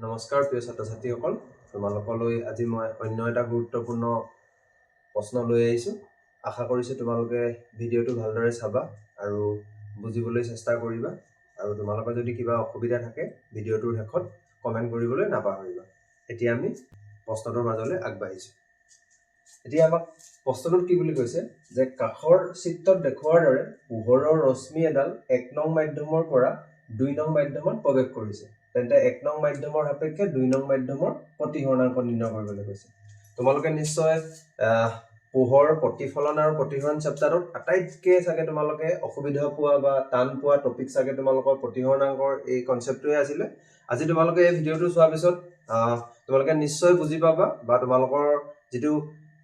নমস্কাৰ প্ৰিয় ছাত্ৰ-ছাত্ৰীসকল, তোমালোকলৈ আজি মই অন্য এটা গুৰুত্বপূৰ্ণ প্ৰশ্ন লৈ আহিছোঁ। আশা কৰিছোঁ তোমালোকে ভিডিঅ'টো ভালদৰে চাবা আৰু বুজিবলৈ চেষ্টা কৰিবা আৰু তোমালোকৰ যদি কিবা অসুবিধা থাকে ভিডিঅ'টোৰ শেষত কমেণ্ট কৰিবলৈ নাপাহৰিবা। এতিয়া আমি প্ৰশ্নটোৰ মাজলৈ আগবাঢ়িছোঁ। এতিয়া আমাক প্ৰশ্নটোত কি বুলি কৈছে যে কাষৰ চিত্ৰত দেখুওৱাৰ দৰে পোহৰৰ ৰশ্মি এডাল 1 নং মাধ্যমৰ পৰা 2 নং মাধ্যমত প্ৰৱেশ কৰিছে। তেন্তে 1 নং মাধ্যমৰ সাপেক্ষে 2 নং মাধ্যমৰ প্ৰতিহৰণাংক নিৰ্ণয় কৰিবলৈ কৈছে। তোমালোকে নিশ্চয় পোহৰ প্ৰতিফলন আৰু প্ৰতিহৰণ চেপ্টাৰত আটাইতকৈ চাগে তোমালোকে অসুবিধা পোৱা বা টান পোৱা টপিক চাগে তোমালোকৰ প্ৰতিহৰণাংকৰ এই কনচেপ্টটোৱে আছিলে। আজি তোমালোকে এই ভিডিঅ'টো চোৱাৰ পিছত তোমালোকে নিশ্চয় বুজি পাবা বা তোমালোকৰ যিটো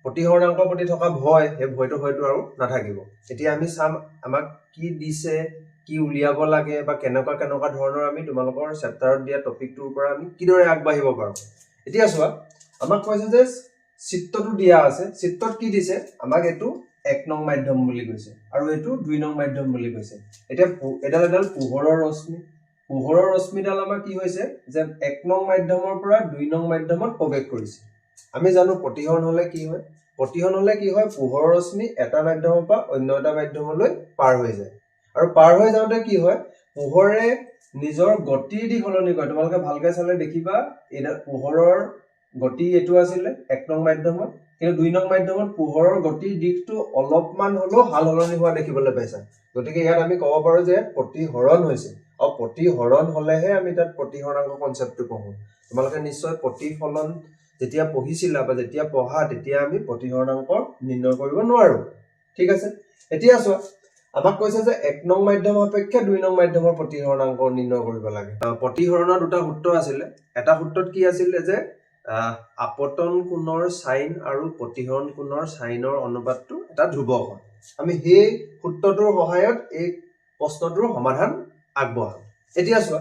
প্ৰতিহৰণাংকৰ প্ৰতি থকা ভয় সেই ভয়টো হয়তো আৰু নাথাকিব। এতিয়া আমি চাম আমাক কি দিছে, কি উলিয়াব লাগে বা কেনেকুৱা ধৰণৰ আমি তোমালোকৰ চেপ্টাৰত দিয়া টপিকটোৰ পৰা আমি কিদৰে আগবাঢ়িব পাৰোঁ। এতিয়া চোৱা, আমাক কৈছে যে চিত্ৰটো দিয়া আছে, চিত্ৰত কি দিছে আমাক এইটো 1 নং মাধ্যম বুলি কৈছে আৰু এইটো 2 নং মাধ্যম বুলি কৈছে। এতিয়া এডাল পোহৰৰ ৰশ্মিডাল আমাৰ কি হৈছে যে 1 নং মাধ্যমৰ পৰা 2 নং মাধ্যমত প্ৰৱেশ কৰিছে। আমি জানো প্ৰতিহৰণ হলে কি হয়, পোহৰৰ ৰশ্মি এটা মাধ্যমৰ পৰা অন্য এটা মাধ্যমলৈ পাৰ হৈ যায় আৰু পাৰ হৈ যাওঁতে কি হয়, পোহৰে নিজৰ গতিৰ দি সলনি কৰে। তোমালোকে ভালকে চালে দেখিবা এটা পোহৰৰ গতি এইটো আছিলে 1 নং মাধ্যমত, কিন্তু 2 নং মাধ্যমত পোহৰৰ গতিৰ দিশটো অলপমান হলেও সাল সলনি হোৱা দেখিবলৈ পাইছা। গতিকে ইয়াত আমি ক'ব পাৰো যে প্ৰতিহৰণ হৈছে আৰু প্ৰতিহৰণ হলেহে আমি তাত প্ৰতিহৰণাংক কনচেপ্টটো পঢ়ো। তোমালোকে নিশ্চয় প্ৰতিফলন যেতিয়া পঢ়িছিলা বা যেতিয়া পঢ়া তেতিয়া আমি প্ৰতিহৰণাংক নিৰ্ণয় কৰিব নোৱাৰো। ঠিক আছে, এতিয়া চোৱা আমাক কৈছে যে 1 নং মাধ্যম সাপেক্ষে 2 নং মাধ্যমৰ প্ৰতিহৰণাংক নিৰ্ণয় কৰিব লাগে। প্ৰতিহৰণৰ দুটা সূত্ৰ আছিলে। এটা সূত্ৰত কি আছিলে যে আপতন কোণৰ সাইন আৰু প্ৰতিহৰণ কোণৰ সাইনৰ অনুপাতটো এটা ধ্ৰুৱক। আমি সেই সূত্ৰটোৰ সহায়ত এই প্ৰশ্নটোৰ সমাধান আগবঢ়াম। এতিয়া চোৱা,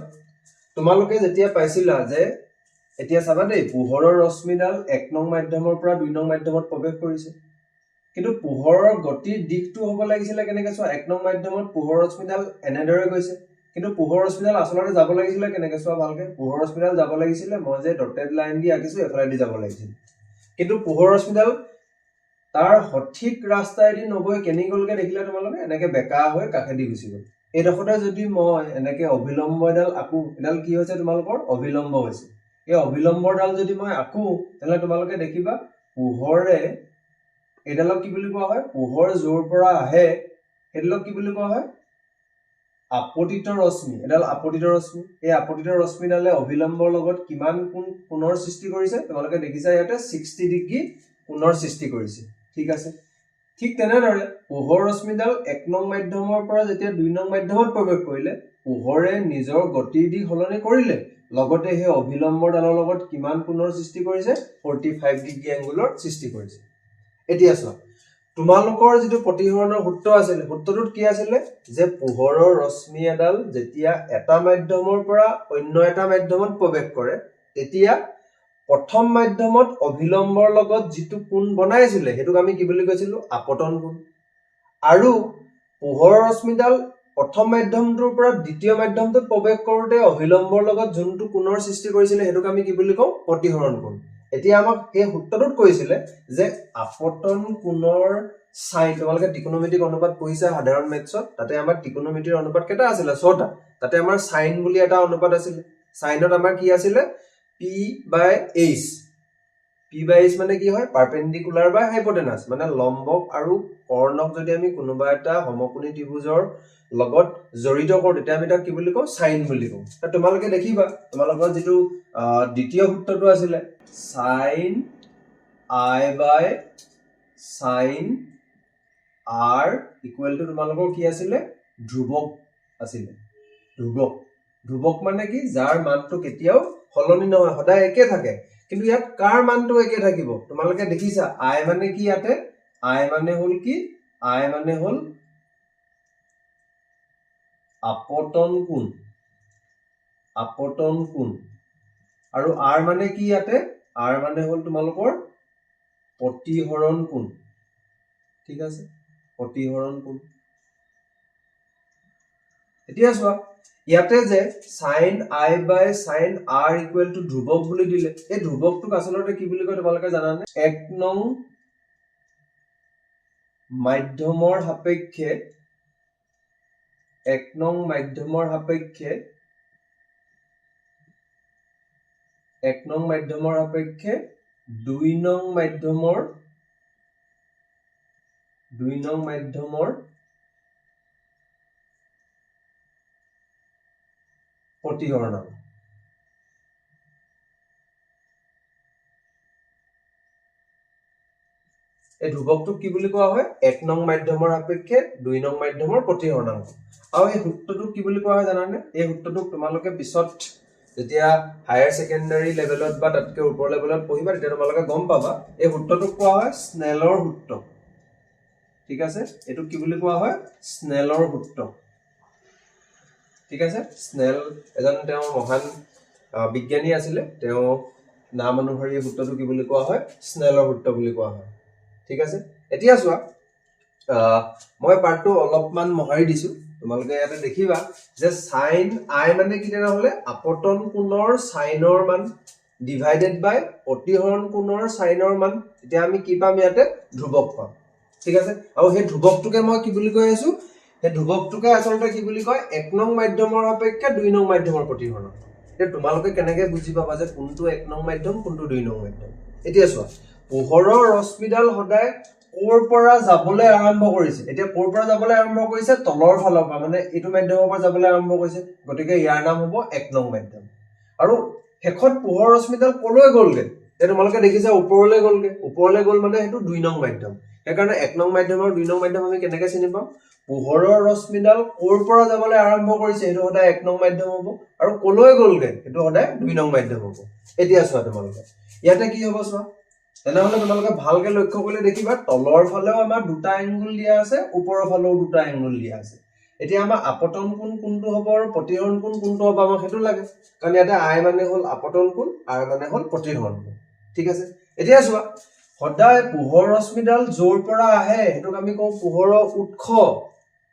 তোমালোকে যেতিয়া পাইছিলা যে এতিয়া চাবা দেই, পোহৰৰ ৰশ্মিডাল 1 নং মাধ্যমৰ পৰা 2 নং মাধ্যমত প্ৰৱেশ কৰিছে, কিন্তু পোহৰৰ গতিৰ দিশটো হ'ব লাগিছিলে কেনেকে। চোৱা, 1 নং মাধ্যমত পোহৰ ৰশ্মিডাল এনেদৰে গৈছে, কিন্তু পোহৰ ৰশ্মিডাল আচলতে যাব লাগিছিলে কেনেকে। চোৱা ভালকে, পোহৰ ৰশ্মিডাল যাব লাগিছিলে, মই যে ডটেড লাইন দি আঁকিছো এফালেদি যাব লাগিছিল, কিন্তু পোহৰ ৰশ্মিডাল তাৰ সঠিক ৰাস্তাইদি নগৈ কেনি গ'লগে দেখিলে তোমালোকে, এনেকে বেকা হৈ কাষেদি গুচি গ'ল। এইডোখৰতে যদি মই এনেকে অভিলম্ব এডাল আঁকো, এডাল কি হৈছে তোমালোকৰ অভিলম্ব হৈছে। এই অভিলম্বডাল যদি মই আঁকো তেতিয়াহ'লে তোমালোকে দেখিবা পোহৰে এইডালক কি বুলি কোৱা হয়, পোহৰ য'ৰ পৰা আহে সেইডালক কি বুলি কোৱা হয়, আপতিত ৰশ্মি। এডাল আপতিত ৰশ্মি, এই আপতিত ৰশ্মিডালে অভিলম্বৰ লগত কিমান কোণৰ সৃষ্টি কৰিছে তোমালোকে দেখিছা, ইয়াতে 60 ডিগ্ৰী কোণৰ সৃষ্টি কৰিছে। ঠিক আছে, ঠিক তেনেদৰে পোহৰ ৰশ্মিডাল 1 নং মাধ্যমৰ পৰা যেতিয়া 2 নং মাধ্যমত প্ৰৱেশ কৰিলে, পোহৰে নিজৰ গতিৰ দি সলনি কৰিলে, লগতে সেই অভিলম্বৰডালৰ লগত কিমান কোণৰ সৃষ্টি কৰিছে, 45 ডিগ্ৰী এংগুলৰ সৃষ্টি কৰিছে। এতিয়া চোৱা, তোমালোকৰ যিটো প্ৰতিহৰণৰ সূত্ৰ আছিলে, সূত্ৰটোত কি আছিলে যে পোহৰৰ ৰশ্মি এডাল যেতিয়া এটা মাধ্যমৰ পৰা অন্য এটা মাধ্যমত প্ৰৱেশ কৰে, তেতিয়া প্ৰথম মাধ্যমত অভিলম্বৰ লগত যিটো কোণ বনাইছিলে সেইটোক আমি কি বুলি কৈছিলো, আপতন কোণ। আৰু পোহৰৰ ৰশ্মিডাল প্ৰথম মাধ্যমটোৰ পৰা দ্বিতীয় মাধ্যমটোত প্ৰৱেশ কৰোতে অভিলম্বৰ লগত যোনটো কোণৰ সৃষ্টি কৰিছিলে সেইটোক আমি কি বুলি কওঁ, প্ৰতিহৰণ কোণ। এতিয়া আমাক সেই সূত্ৰটোত কৈছিলে যে আপতন কোণৰ সাইন, তোমালোকে ত্ৰিকোণমিতিক অনুপাত পঢ়িছা সাধাৰণ মেথছত, তাতে আমাৰ ত্ৰিকোণমিতিৰ অনুপাত কেইটা আছিলে, 6টা। তাতে আমাৰ সাইন বুলি এটা অনুপাত আছিলে। সাইনত আমাৰ কি আছিলে, p/h। p/h মানে কি হয়, পাৰপেণ্ডিকুলাৰ বা হাইপোটেনাছ, মানে লম্বক আৰু কৰ্ণক যদি আমি কোনোবা এটা সমকোণী ত্ৰিভুজৰ লগত জড়িত কৰো তেতিয়া আমি তাক কি বুলি কওঁ, সাইন বুলি কওঁ। তোমালোকে দেখিবা তোমালোকৰ যিটো দ্বিতীয় সূত্ৰটো আছিলে সাইন i/সাইন r ইকুৱেল টু তোমালোকৰ কি আছিলে, ধ্ৰুৱক আছিলে। ধ্ৰুৱক মানে কি, যাৰ মানটো কেতিয়াও সলনি নহয়, সদায় একে থাকে। কিন্তু ইয়াত কাৰ মানটো একে থাকিব তোমালোকে দেখিছা, i মানে কি, ইয়াতে i মানে হল কি, i মানে হল আপতন কোণ, আৰু r মানে কি, ইয়াতে r মানে হল তোমালোকৰ প্ৰতিহৰণ কোণ। ঠিক আছে, প্ৰতিহৰণ কোণ। এতিয়া চোৱা, ইয়াতে যে sin I by sin r equal to ধ্ৰুৱক বুলি দিলে এই ধ্ৰুৱকটোক আসলতে কি বুলি কয় তোমালোকে জানানে 1 নং মাধ্যমৰ সাপেক্ষে 1 নং মাধ্যমৰ সাপেক্ষে 1 নং মাধ্যমৰ সাপেক্ষে 2 নং মাধ্যমৰ প্ৰতিহৰণাঙ্ক এই ধ্ৰুৱকটোক কি বুলি কোৱা হয় 1 নং মাধ্যমৰ সাপেক্ষে 2 নং মাধ্যমৰ প্ৰতিহৰণাঙ্ক আৰু এই সূত্ৰটোক কি বুলি কোৱা হয় জানানে এই সূত্ৰটোক তোমালোকে পিছত যেতিয়া হায়াৰ সেকেন্ডাৰী লেভেলত বা তাতকৈ ওপৰ লেভেলত পঢ়িবা তেতিয়া তোমালোকে গম পাবা এই সূত্ৰটোক কোৱা হয় স্নেলৰ সূত্ৰ ঠিক আছে এটো কি বুলি কোৱা হয় স্নেলৰ সূত্ৰ ঠিক আছে স্নেল এজন তেওঁ মহান বিজ্ঞানী আছিল তেওঁ নাম অনুসৰি সূত্ৰটো কি বুলি কোৱা হয় স্নেলৰ সূত্ৰ বুলি কোৱা হয় ঠিক আছে এতিয়া চোৱা মই পাৰ্টটো অলপমান মহাৰি দিছো তোমালোকে ইয়াতে দেখিবা যে sin I মানে কি তেনে হলে আপতন কোণৰ সাইনৰ মান ডিভাইডেড বাই প্ৰতিহৰণ কোণৰ সাইনৰ মান এতিয়া আমি কি পাম ইয়াতে ধ্ৰুৱক পাম ঠিক আছে আৰু সেই ধ্ৰুৱকটোকে মই কি বুলি কৈ আছো এই ধ্ৰুৱকটোকে আসলতে কি বুলি কয় 1 নং মাধ্যমৰ অপেক্ষা 2 নং মাধ্যমৰ প্ৰতিহৰণ এতিয়া তোমালোকে কেনেকৈ বুজি পাবা যে কোনটো 1 নং মাধ্যম কোনটো 2 নং মাধ্যম এতিয়া চোৱা পোহৰৰ ৰশ্মিডাল সদায় কোৰ পৰা যাবলৈ আৰম্ভ কৰিছে এতিয়া কোৰ পৰা যাবলৈ আৰম্ভ কৰিছে তলৰ ফালৰ পৰা মানে এইটো মাধ্যমৰ পৰা যাবলৈ আৰম্ভ কৰিছে গতিকে ইয়াৰ নাম হ'ব 1 নং মাধ্যম আৰু হেখত পোহৰ ৰশ্মিডাল কলৈ গলগে এতিয়া তোমালোকে দেখিছা ওপৰলৈ গল মানে হেতু 2 নং মাধ্যম সেইকাৰণে 1 নং মাধ্যম আৰু 2 নং মাধ্যম আমি কেনেকৈ চিনি পাম পোহৰৰ ৰশ্মিডাল কোৰ পৰা যাবলৈ আৰম্ভ কৰিছে হেতু সদায় 1 নং মাধ্যম হ'ব আৰু কলৈ গলগে হেতু সদায় 2 নং মাধ্যম হ'ব এতিয়া চোৱা তোমালোকে ইয়াতে কি হ'ব চোৱা তেনেহলে তোমালোকে ভালকে লক্ষ্য কৰিলে দেখিবা তলৰ ফালেও আমাৰ দুটা এংগুল দিয়া আছে ওপৰৰ ফালেও দুটা এংগুল দিয়া আছে এতিয়া আমাৰ আপতন কোণ কোনটো হ'ব আৰু প্ৰতিহৰণ কোণ কোনটো হ'ব আমাক হেতু লাগে কাৰণ ইয়াতে I মানে হ'ল আপতন কোণ R মানে হ'ল প্ৰতিহৰণ কোণ ঠিক আছে এতিয়া চোৱা সদায় পোহৰ ৰশ্মিডাল জোৰ পৰা আহে হেতুক আমি কওঁ পোহৰৰ উৎস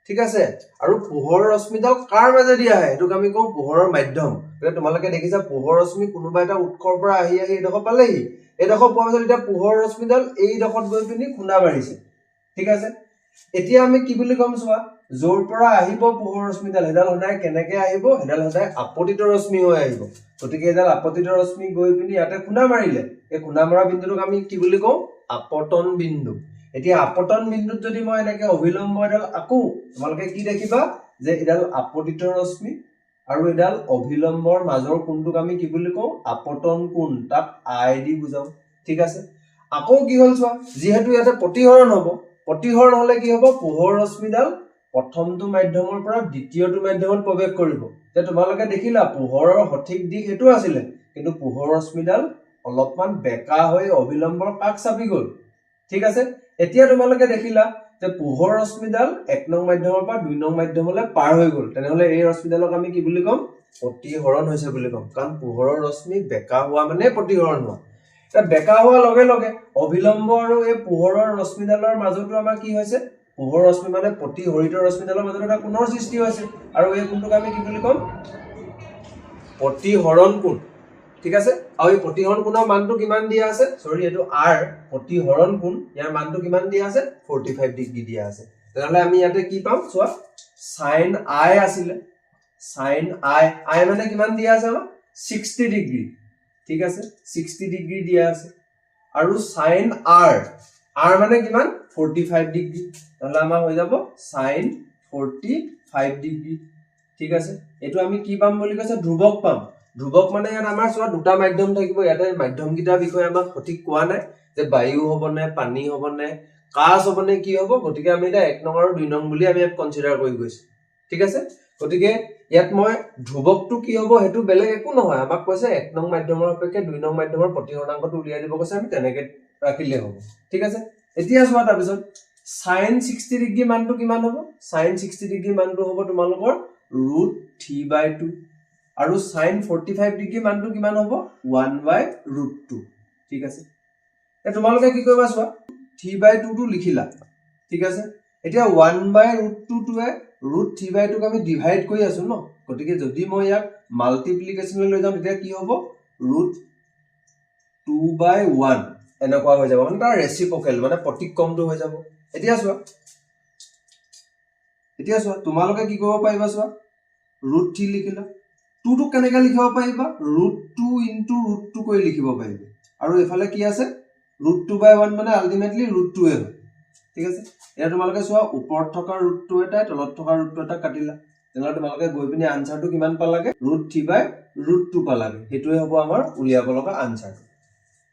ঠিক আছে আৰু পোহৰ ৰশ্মিডাল কাৰ মাজেদি আহে হেতুক আমি কওঁ পোহৰৰ মাধ্যম মানে তোমালোকে দেখিছা পোহৰ ৰশ্মি কোনোবা এটা উৎসৰ পৰা আহি এডখ পালেহি এডখ পোৱাৰ পিছত এতিয়া পোহৰ ৰশ্মিডাল এই ডখত গৈ পিনি খুন্দা মাৰিছে ঠিক আছে এতিয়া আমি কি বুলি কম চোৱা জোৰ পৰা আহিব পোহৰ ৰশ্মিডাল হেডাল সদায় কেনেকৈ আহিব হেডাল সদায় আপতিত ৰশ্মি হৈ আহিব গতিকে এডাল আপতিত ৰশ্মি গৈ পিনি ইয়াতে খুন্দা মাৰিলে এই খুন্দা মৰা বিন্দুটোক আমি কি বুলি কওঁ আপতন বিন্দু এতিয়া আপতন বিন্দুত যদি মই এনেকে অভিলম্ব এডাল আকো তোমালোকে কি দেখিবা যে এডাল আপতিত ৰশ্মি আৰু এডাল অভিলম্বৰ মাজৰ কোণটোক আমি কি বুলি কওঁ আপতন কোণ তাক I দি বুজাও ঠিক আছে আকৌ কি হ'ল চোৱা যেহেতু ইয়াতে প্ৰতিহৰণ হ'ব প্ৰতিহৰণ হলে কি হ'ব পোহৰ ৰশ্মিডাল প্ৰথমটো মাধ্যমৰ পৰা দ্বিতীয়টো মাধ্যমত প্ৰৱেশ কৰিব যে তোমালোকে দেখিলা পোহৰৰ সঠিক দিশ হেতু আছিল কিন্তু পোহৰ ৰশ্মিডাল অলপমান বেকা হৈ অভিলম্বৰ কাষ চাপি গল ঠিক আছে এতিয়া তোমালোকে দেখিলা যে পোহৰ ৰশ্মিডাল 1 নং মাধ্যমৰ পৰা 2 নং মাধ্যমলৈ পাৰ হৈ গল তেনেহলে এই ৰশ্মিডালক আমি কি বুলি কম প্ৰতিহৰণ হৈছে বুলি কম কাৰণ পোহৰৰ ৰশ্মি বেকা হোৱা মানে প্ৰতিহৰণ হোৱা এটা বেকা হোৱা লগে লগে অভিলম্ব আৰু এই পোহৰৰ ৰশ্মিডালৰ মাজতো আমাৰ কি হৈছে পোহৰ ৰশ্মি মানে প্ৰতিহৰিত ৰশ্মিডালৰ মাজত এটা কোণৰ সৃষ্টি হৈছে আৰু এই কোণটোক আমি কি বুলি কম প্ৰতিহৰণ কোণ ঠিক আছে আৰু এই প্ৰতিহৰণ কোণৰ মানটো কিমান দিয়া আছে সৰি এটো R প্ৰতিহৰণ কোণ ইয়াৰ মানটো কিমান দিয়া আছে 45 ডিগ্ৰী দিয়া আছে তেনেহলে আমি ইয়াতে কি পাম চোৱা sin I আছিল sin I মানে কিমান দিয়া আছে আমাৰ 60 ডিগ্ৰী ঠিক আছে 60 ডিগ্ৰী দিয়া আছে আৰু sin R মানে কিমান 45 ডিগ্ৰী তাহলে আমাৰ হৈ যাব sin 45 ডিগ্ৰী ঠিক আছে এটো আমি কি পাম বুলি কৈছে ধ্ৰুৱক পাম ধ্ৰুৱক মানে ইয়াত আমাৰ চোৱা দুটা মাধ্যম থাকিব ইয়াতে মাধ্যমকিটাৰ বিষয়ে আমাক সঠিক কোৱা নাই যে বায়ু হবনে পানী হবনে কাঁচ হবনে কি হ'ব গতিকে আমি এটা 1 নং আৰু 2 নং বুলি আমি ইয়াত কনসিডাৰ কৰি গৈছো ঠিক আছে গতিকে ইয়াত মই ধ্ৰুৱকটো কি হ'ব হেতু বেলেগ একো নহয় আমাক কৈছে 1 নং মাধ্যমৰ অপেক্ষা 2 নং মাধ্যমৰ প্ৰতিহৰণাঙ্কটো উলিয়াই দিব কৈছে আমি তেনেকৈ ৰাখিলে হ'ব ঠিক আছে এতিয়া চোৱা তাৰ পিছত sin 60 ডিগ্ৰী মানটো কিমান হ'ব sin 60 ডিগ্ৰী মানটো হ'ব তোমালোকৰ √3/2 আৰু sin 45 ডিগ্ৰী মানটো কিমান হ'ব 1/√2 ঠিক আছে এ তোমালোকে কি কৰিবা চোৱা 3/2 টো লিখিলা ঠিক আছে এতিয়া 1/√2 টোৱে √3/2 ক আমি ডিভাইড কৰি আছো ন গতিকে যদি মই ইয়াক মাল্টিপ্লিকেশ্যনলৈ লৈ যাম তেতিয়া কি হ'ব √2/1 এনেকুৱা হৈ যাব মানে তাৰ ৰেচিপ্ৰকেল মানে প্ৰতিক্ৰমটো হৈ যাব এতিয়া চোৱা তোমালোকে কি কৰিব পাৰিবা চোৱা √3 লিখিলা 2 টো কেনেকৈ লিখিব পাৰিবা √2 * √2 কৰি লিখিব পাৰিবা আৰু এফালে কি আছে √2/1 মানে আলটিমেটলি √2 হয় ঠিক আছে এতিয়া তোমালোকে চোৱা ওপৰত থকা √2 এটা তলত থকা √2 এটা কাটিলা তেনেহ'লে তোমালোকে গৈ পিনে আনসাৰটো কিমান পালাগে √3/√2 পালাগে সেইটোৱে হ'ব আমাৰ উলিয়াব লগা আনসাৰ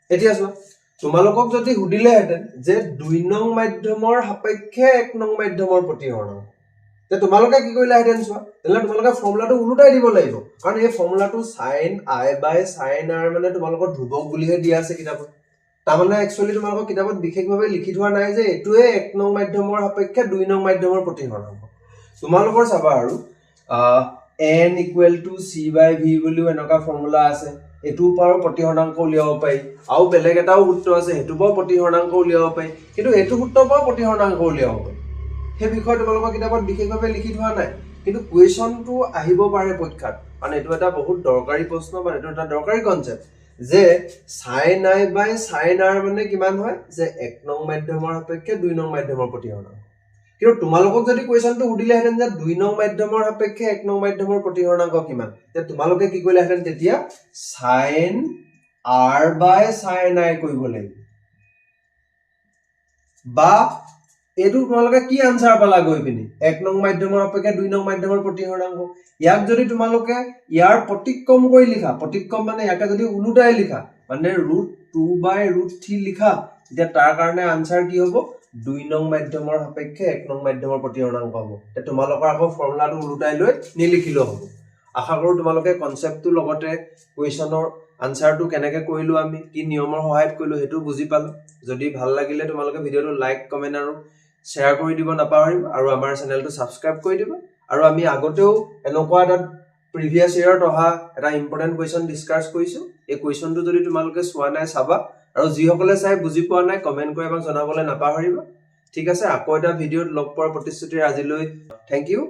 এতিয়া চোৱা তোমালোকক যদি সুধিলেহেঁতেন যে 2 নং মাধ্যমৰ সাপেক্ষে 1 নং মাধ্যমৰ প্ৰতিহৰণ তে তোমালোকে কি কৰিলাহেঁতেন চোৱা তেনেহ'লে তোমালোকে ফৰ্মুলাটো উলটাই দিব লাগিব কাৰণ এই ফৰ্মুলাটো sin i/sin r মানে তোমালোকৰ ধ্ৰুৱক বুলিহে দিয়া আছে কিতাপত তাৰমানে একচুৱেলি তোমালোকৰ কিতাপত বিশেষভাৱে লিখি থোৱা নাই যে এইটোৱে 1 নং মাধ্যমৰ সাপেক্ষে 2 নং মাধ্যমৰ প্ৰতিহৰণ হ'ব তোমালোকৰ চাবা আৰু n = c/v বুলিও এনেকুৱা ফৰ্মুলা আছে এটোৰ পৰাও প্ৰতিহৰণাংক উলিয়াব পাৰি আৰু বেলেগ এটাও সূত্ৰ আছে হেতুৰ পৰাও প্ৰতিহৰণাংক উলিয়াব পাৰি কিন্তু এটো সূত্ৰৰ পৰাও প্ৰতিহৰণাংক উলিয়াব পাৰি সেই বিষয়ে তোমালোকৰ কিতাপত বিশেষভাৱে লিখি থোৱা নাই কিন্তু কুৱেশ্যনটো আহিব পাৰে পৰীক্ষাত কাৰণ এইটো এটা বহুত দৰকাৰী প্ৰশ্ন বা এইটো এটা দৰকাৰী কনচেপ্ট যে sin i/sin r মানে কিমান হয় যে 1 নং মাধ্যমৰ সাপেক্ষে 2 নং মাধ্যমৰ প্ৰতিহৰণাংক কিন্তু তোমালোকক যদি কুৱেশ্যনটো সুধিলেহেঁতেন যে 2 নং মাধ্যমৰ সাপেক্ষে 1 নং মাধ্যমৰ প্ৰতিহৰণাংক কিমান তে তোমালোকে কি কৰিলেহেঁতেন তেতিয়া sin r/sin i কৰিব লাগিব বা এইটো তোমালোকে কি আনসাৰ পালা গৈ পিনি 1 নং মাধ্যমৰ সাপেক্ষে 2 নং মাধ্যমৰ প্ৰতিহৰণাংক ইয়াক যদি তোমালোকে ইয়াৰ প্ৰতিক্ৰম কৰি লিখা প্ৰতিক্ৰম মানে ইয়াকে যদি উলুটাই লিখা মানে √2/√3 লিখা তেতিয়া তাৰ কাৰণে আনসাৰ কি হ'ব 2 নং মাধ্যমৰ সাপেক্ষে 1 নং মাধ্যমৰ প্ৰতিহৰণাংক হ'ব তে তোমালোকৰ আকৌ ফৰ্মুলাটো উলুটাই লৈ নিলিখিলেও হ'ব আশা কৰো তোমালোকে কনসেপ্টটো লগতে কুৱেশ্যনৰ আনসাৰটো কেনেকৈ কৰিলো আমি কি নিয়মৰ সহায়ত কৰিলো হেতু বুজি পালো যদি ভাল লাগিলে তোমালোকে ভিডিওটো লাইক কমেন্ট আৰু শ্বেয়াৰ কৰি দিব নাপাহৰিবা আৰু আমাৰ চেনেলটো সাবস্ক্ৰাইব কৰি দিবা আৰু আমি আগতেও এনেকুৱা এটা প্ৰিভিয়াস ইয়াৰত অহা এটা ইম্পৰ্টেন্ট কুৱেশ্যন ডিসকাস কৰিছো এই কুৱেশ্যনটো যদি তোমালোকে চোৱা নাই চাবা আৰু যিসকলে চাই বুজি পোৱা নাই কমেন্ট কৰি আমাক জনাবলৈ নাপাহৰিবা ঠিক আছে আকৌ এটা ভিডিওত লগ পোৱাৰ প্ৰতিশ্ৰুতিৰে আজিলৈ থ্যাংক ইউ